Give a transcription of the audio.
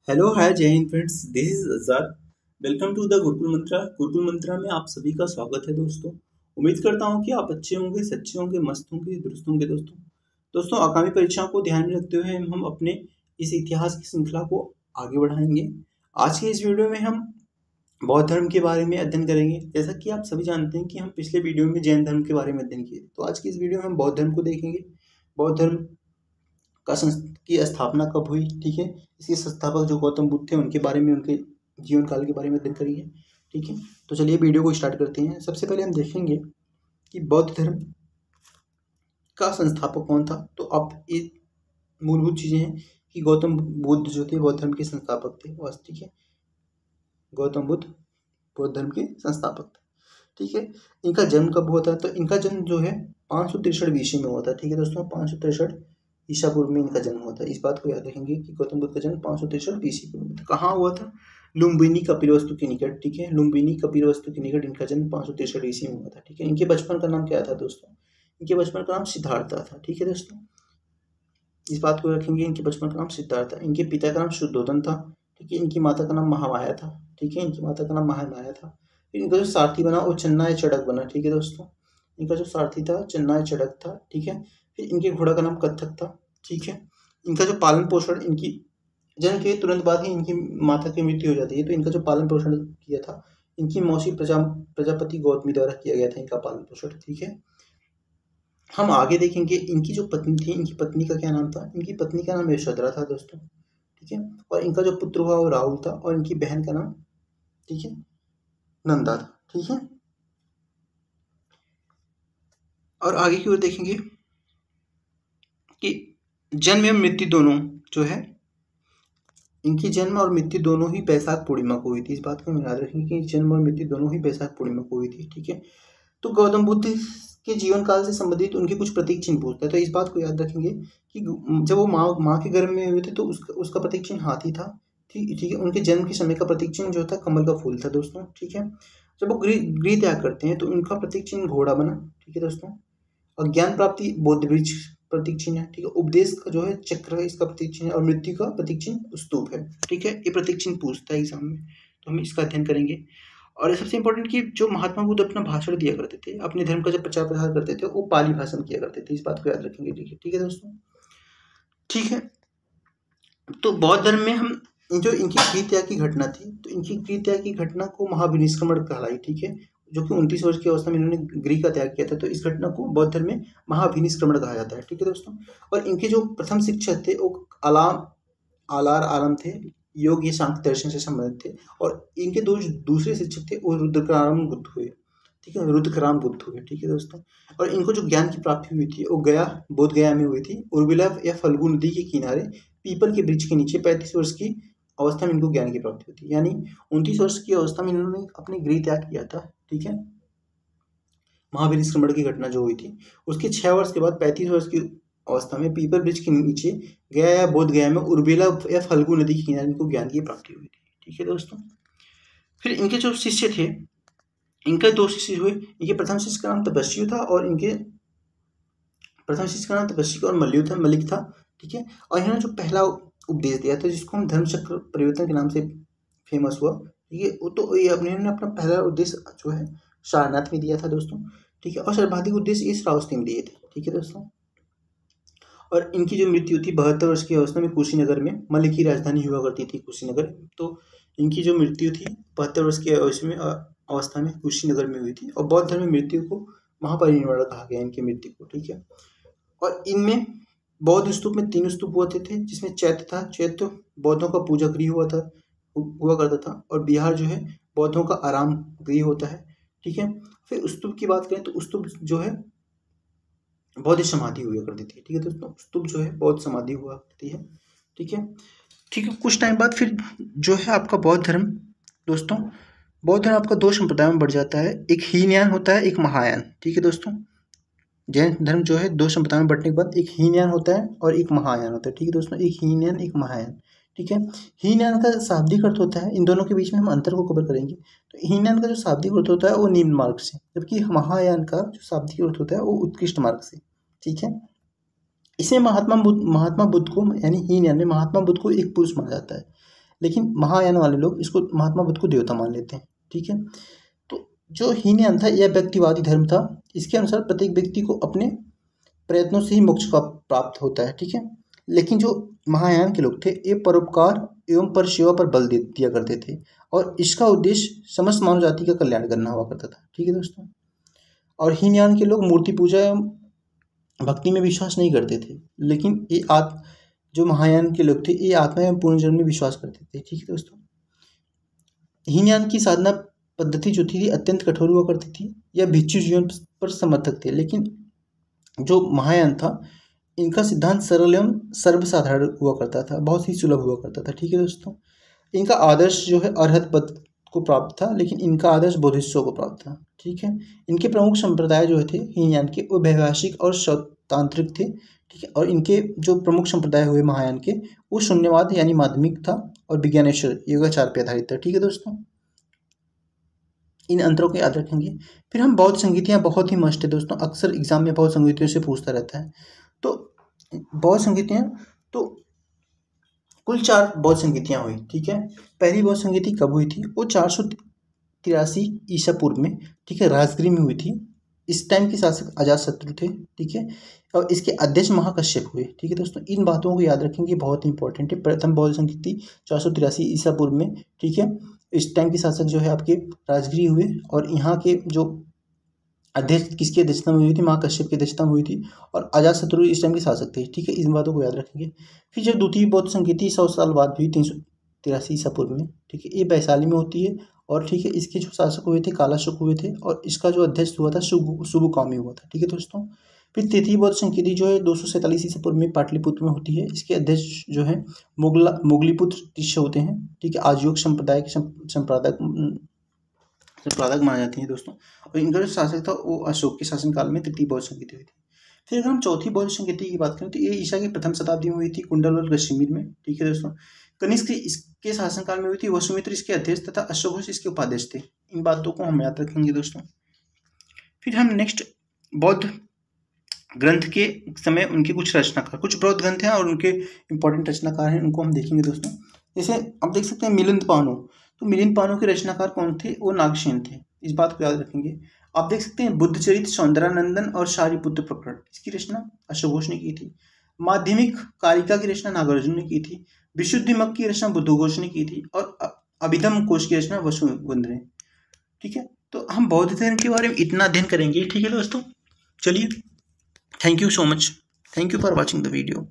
Hello hi जय हिंद friends, this is Azhar. Welcome to the Gurukul Mantra. Gurukul Mantra में आप सभी का स्वागत है दोस्तों। उम्मीद करता हूं कि आप अच्छे होंगे, सच्चे होंगे, मस्त होंगे, दुरुस्त होंगे। दोस्तों आगामी परीक्षाओं को ध्यान में रखते हुए हम अपने इस इतिहास की श्रृंखला को आगे बढ़ाएंगे। आज के इस वीडियो में हम बौद्ध धर्म के बारे में अध्ययन करेंगे। जैसा कि आप सभी जानते हैं कि हम पिछले वीडियो में जैन धर्म के बारे में अध्ययन किए, तो आज की इस वीडियो में हम बौद्ध धर्म को देखेंगे। बौद्ध धर्म की स्थापना कब हुई, ठीक है। इसके संस्थापक जो गौतम बुद्ध थे उनके बारे में, उनके जीवन काल के बारे में अध्ययन करेंगे, ठीक है। तो चलिए वीडियो को स्टार्ट करते हैं। सबसे पहले हम देखेंगे कि बौद्ध धर्म का संस्थापक कौन था। तो अब ये मूलभूत चीजें हैं कि गौतम बुद्ध जो थे बौद्ध धर्म के संस्थापक थे, बस, ठीक है। गौतम बुद्ध बौद्ध धर्म के संस्थापक थे, ठीक है। इनका जन्म कब हुआ था? तो इनका जन्म जो है 563 BC में हुआ था, ठीक है दोस्तों। 563 ईसा पूर्व में इनका जन्म हुआ था। इस बात को याद रखेंगे कि गौतम बुद्ध का जन्म 563 BC पूर्व में था। कहाँ हुआ था? लुम्बिनी कपिलवस्तु के निकट, ठीक है। लुम्बिनी कपिलवस्तु के निकट इनका जन्म 563 ईस्वी में हुआ था, ठीक है। इनके बचपन का नाम क्या था दोस्तों? इनके बचपन का नाम सिद्धार्थ था, ठीक है दोस्तों। इस बात को रखेंगे, इनके बचपन का नाम सिद्धार्थ था। इनके पिता का नाम शुद्धोधन था, ठीक है। इनकी माता का नाम महामाया था, ठीक है। इनकी माता का नाम महामाया था। फिर इनका जो सारथी बना वो चन्नाय चड़क बना, ठीक है दोस्तों। इनका जो सारथी था चन्नाय चड़क था, ठीक है। फिर इनके घोड़ा का नाम कत्थक था, ठीक है। इनका जो पालन पोषण, इनकी जन्म के तुरंत बाद ही इनकी माता की मृत्यु हो जाती है, तो इनका जो पालन पोषण किया था इनकी मौसी प्रजापति गौतमी द्वारा किया गया था, इनका पालन पोषण, ठीक है। हम आगे देखेंगे इनकी जो पत्नी थी, इनकी पत्नी का क्या नाम था? इनकी पत्नी का नाम यशोधरा था दोस्तों, ठीक है। और इनका जो पुत्र हुआ वो राहुल था, और इनकी बहन का नाम, ठीक है, नंदा था, ठीक है। और आगे की ओर देखेंगे कि जन्म एवं मृत्यु दोनों जो है, इनकी जन्म और मृत्यु दोनों ही बैसाख पूर्णिमा को हुई थी। इस बात को हम याद रखेंगे कि जन्म और मृत्यु दोनों ही बैसाख पूर्णिमा को हुई थी, ठीक है। तो गौतम बुद्ध के जीवन काल से संबंधित उनके कुछ प्रतीक चिन्ह पूछता है, तो इस बात को याद रखेंगे कि जब वो माँ के गर्भ में हुए थे तो उसका प्रतीक चिन्ह हाथी था, ठीक है। उनके जन्म के समय का प्रतीक चिन्ह जो था कमल का फूल था दोस्तों, ठीक है। जब वो गृह त्याग करते हैं तो उनका प्रतीक चिन्ह घोड़ा बना, ठीक है दोस्तों। और ज्ञान प्राप्ति बौद्ध वृक्ष प्रतीक चिन्ह है, ठीक है। उपदेश का जो है चक्र है, इसका प्रतीक चिन्ह है। और मृत्यु का प्रतीक चिन्ह स्तूप है, ठीक है। ये प्रतीक चिन्ह पूछता है एग्जाम में, तो हम इसका अध्ययन करेंगे। और सबसे इंपॉर्टेंट कि जो महात्मा बुद्ध अपना भाषण दिया करते थे, अपने धर्म का जब प्रचार प्रसार करते थे, वो पाली भाषा में किया करते थे। इस बात को याद रखेंगे, ठीक है दोस्तों, ठीक है। तो बौद्ध धर्म में हम जो इनकी गृह त्याग की घटना थी, तो इनकी गृह त्याग की घटना को महाविनिष्क्रमण कहलाई, ठीक है। जो कि 29 वर्ष की अवस्था में इन्होंने गृह का त्याग किया था, तो इस घटना को बौद्ध धर्म में महाविनिष्क्रमण कहा जाता है, ठीक है दोस्तों। और इनके जो प्रथम शिक्षक थे वो आलार आलम थे, योग ये सांख्य दर्शन से संबंधित थे। और इनके दो दूसरे शिक्षक थे वो रुद्रकाराम बुद्ध हुए, ठीक है, रुद्रकाराम बुद्ध हुए, ठीक है दोस्तों। और इनको जो ज्ञान की प्राप्ति हुई थी वो बोध गया में हुई थी। उर्मिला या फल्गु नदी के किनारे पीपल के वृक्ष के नीचे 35 वर्ष की अवस्था में इनको ज्ञान की प्राप्ति हुई थी। यानी 29 वर्ष की अवस्था में इन्होंने अपने गृह त्याग किया था, ठीक है। महाविनिष्क्रमण की घटना जो हुई थी उसके 6 वर्ष के बाद 35 वर्ष की अवस्था में पीपल वृक्ष के नीचे गया या बोध गया में उर्मिला या फल्गु नदी के किनारे इनको ज्ञान की प्राप्ति हुई थी, ठीक है दोस्तों। फिर इनके जो शिष्य थे, इनके 2 शिष्य हुए। इनके प्रथम शिष्य का नाम तपस्वी था, और इनके प्रथम शिष्य का नाम तपस्वी और मलिक था, ठीक है। और इन्होंने जो पहला उपदेश दिया था जिसको हम धर्मचक्र परिवर्तन के नाम से फेमस हुआ, ठीक है, वो तो ये अपने अपना पहला उद्देश्य जो है सारनाथ में दिया था दोस्तों, ठीक है। और सर्वाधिक उद्देश्य इस श्रावस्ती में दिए थे, ठीक है दोस्तों। और इनकी जो मृत्यु थी 72 वर्ष की अवस्था में कुशीनगर में, मल्ल की राजधानी हुआ करती थी कुशीनगर, तो इनकी जो मृत्यु थी 72 वर्ष की अवस्था में कुशीनगर में हुई थी। और बौद्ध धर्म में मृत्यु को महापरिनिर्वाण कहा गया इनकी मृत्यु को, ठीक है। और इनमें बौद्ध स्तूप में 3 स्तूप होते थे, जिसमें चैत्य था। चैत्य बौद्धों का पूजा गृह हुआ करता था। और बिहार जो है बौद्धों का आराम गृह होता है, ठीक है। फिर स्तूप की बात करें तो स्तूप जो है बौद्ध समाधि हुआ करती थी, ठीक है दोस्तों। स्तूप जो है बौद्ध समाधि हुआ करती है, ठीक है, ठीक है। कुछ टाइम बाद फिर जो है आपका बौद्ध धर्म दोस्तों, बौद्ध धर्म आपका 2 संप्रदायों में बढ़ जाता है। एक हीनयान होता है, एक महायान, ठीक है दोस्तों। जैन धर्म जो है 2 संप्रदायों में बंटने के बाद एक हीनयान होता है और एक महायान होता है, ठीक है दोस्तों। एक हीनयान, एक महायान, ठीक है। हीनयान का शाब्दिक अर्थ होता है, इन दोनों के बीच में हम अंतर को कवर करेंगे। तो हीनयान का जो शाब्दिक अर्थ होता है वो निम्न मार्ग से, जबकि महायान का जो शाब्दिक अर्थ होता है वो उत्कृष्ट मार्ग से, ठीक है। इसमें महात्मा बुद्ध को, यानी हीनयान में महात्मा बुद्ध को एक पुरुष माना जाता है। लेकिन महायान वाले लोग इसको महात्मा बुद्ध को देवता मान लेते हैं। ठीक है, तो जो हीनयान था यह व्यक्तिवादी धर्म था। इसके अनुसार प्रत्येक व्यक्ति को अपने प्रयत्नों से ही मोक्ष का प्राप्त होता है। ठीक है, लेकिन जो महायान के लोग थे ये परोपकार एवं परसेवा पर बल दिया करते थे और इसका उद्देश्य समस्त मानव जाति का कल्याण करना हुआ करता था। ठीक है दोस्तों, और हीनयान के लोग मूर्ति पूजा एवं भक्ति में विश्वास नहीं करते थे, लेकिन ये जो महायान के लोग थे ये आत्मा एवं पुनर्जन्म में विश्वास करते थे। ठीक है दोस्तों, हीनयान की साधना पद्धति जो थी अत्यंत कठोर हुआ करती थी। यह भिक्षु जीवन पर समर्थक थे, लेकिन जो महायान था इनका सिद्धांत सरल एवं सर्वसाधारण हुआ करता था, बहुत ही सुलभ हुआ करता था। ठीक है दोस्तों, इनका आदर्श जो है अरहत पद को प्राप्त था, लेकिन इनका आदर्श बोधिसत्व को प्राप्त था। ठीक है, इनके प्रमुख संप्रदाय जो थे हीनयान के वो वैभाषिक और तांत्रिक थे। ठीक है, और इनके जो प्रमुख संप्रदाय हुए महायान के वो शून्यवाद यानी माध्यमिक था और विज्ञानेश्वर योगाचार पर आधारित था। ठीक है दोस्तों, इन अंतरों को याद रखेंगे। फिर हम बौद्ध संगीतियाँ बहुत ही मस्ट है दोस्तों, अक्सर एग्जाम में बौद्ध संगीतियों से पूछता रहता है। तो बौद्ध संगीतियाँ तो कुल 4 बौद्ध संगीतियाँ हुई। ठीक है, पहली बौद्ध संगीति कब हुई थी? वो 483 ईसा पूर्व में, ठीक है, राजगिरी में हुई थी। इस टाइम के शासक अजातशत्रु थे। ठीक है, और इसके अध्यक्ष महाकश्यप हुए। ठीक है दोस्तों, इन बातों को याद रखेंगे, बहुत इंपॉर्टेंट है। प्रथम बौद्ध संगीति 483 ईसा पूर्व में। ठीक है, इस टाइम के शासक जो है आपके राजगिरी हुए और यहाँ के जो अध्यक्ष किसकी अध्यक्षता में हुई थी? महाकश्यप की अध्यक्षता में हुई थी और अजातशत्रु इस टाइम के शासक थे। ठीक है, इन बातों को याद रखेंगे। फिर जब द्वितीय बौद्ध संगीति 100 साल बाद हुई 383 ईसा पूर्व में। ठीक है, ये वैशाली में होती है और ठीक है इसके जो शासक हुए थे कालाशोक हुए थे और इसका जो अध्यक्ष हुआ था सुबुकामी हुआ था। ठीक है दोस्तों, फिर तृतीय बौद्ध संगीति जो है 247 ईसा पूर्व में पाटलिपुत्र में होती है। इसके अध्यक्ष जो है मोगलीपुत्र शिष्य होते हैं। ठीक है, आजीवक संप्रदाय के संपादक माने जाते हैं दोस्तों, और इनका जो शासक था वो अशोक के शासनकाल में तृतीय बौद्ध संगीति हुई थी। फिर अगर हम चौथी बौद्ध संगीति की बात करें तो ये ईसा की प्रथम शताब्दी में हुई थी कुंडल और कश्मीर में। ठीक है दोस्तों, कनिष्क इसके शासनकाल में हुई थी, वसुमित्र इसके अध्यक्ष तथा अश्वघोष इसके उपाध्यक्ष थे। इन बातों को हम याद रखेंगे दोस्तों। फिर हम नेक्स्ट बौद्ध ग्रंथ के समय उनके कुछ रचनाकार, कुछ बौद्ध ग्रंथ हैं और उनके इंपॉर्टेंट रचनाकार हैं, उनको हम देखेंगे दोस्तों। जैसे आप देख सकते हैं मिलिंद पानो, तो मिलिंद पानो के रचनाकार कौन थे? वो नागसेन थे। इस बात को याद रखेंगे। आप देख सकते हैं बुद्धचरित सौंदरानंदन और शारिपुत्र प्रकरण, इसकी रचना अश्वघोष ने की थी। माध्यमिक कारिका की रचना नागार्जुन ने की थी। विशुद्धिमक की रचना बुद्धघोष ने की थी और अभिधम कोश की रचना वसुबंध ने। ठीक है, तो हम बौद्ध धर्म के बारे में इतना अध्ययन करेंगे। ठीक है दोस्तों, चलिए, thank you so much, thank you for watching the video.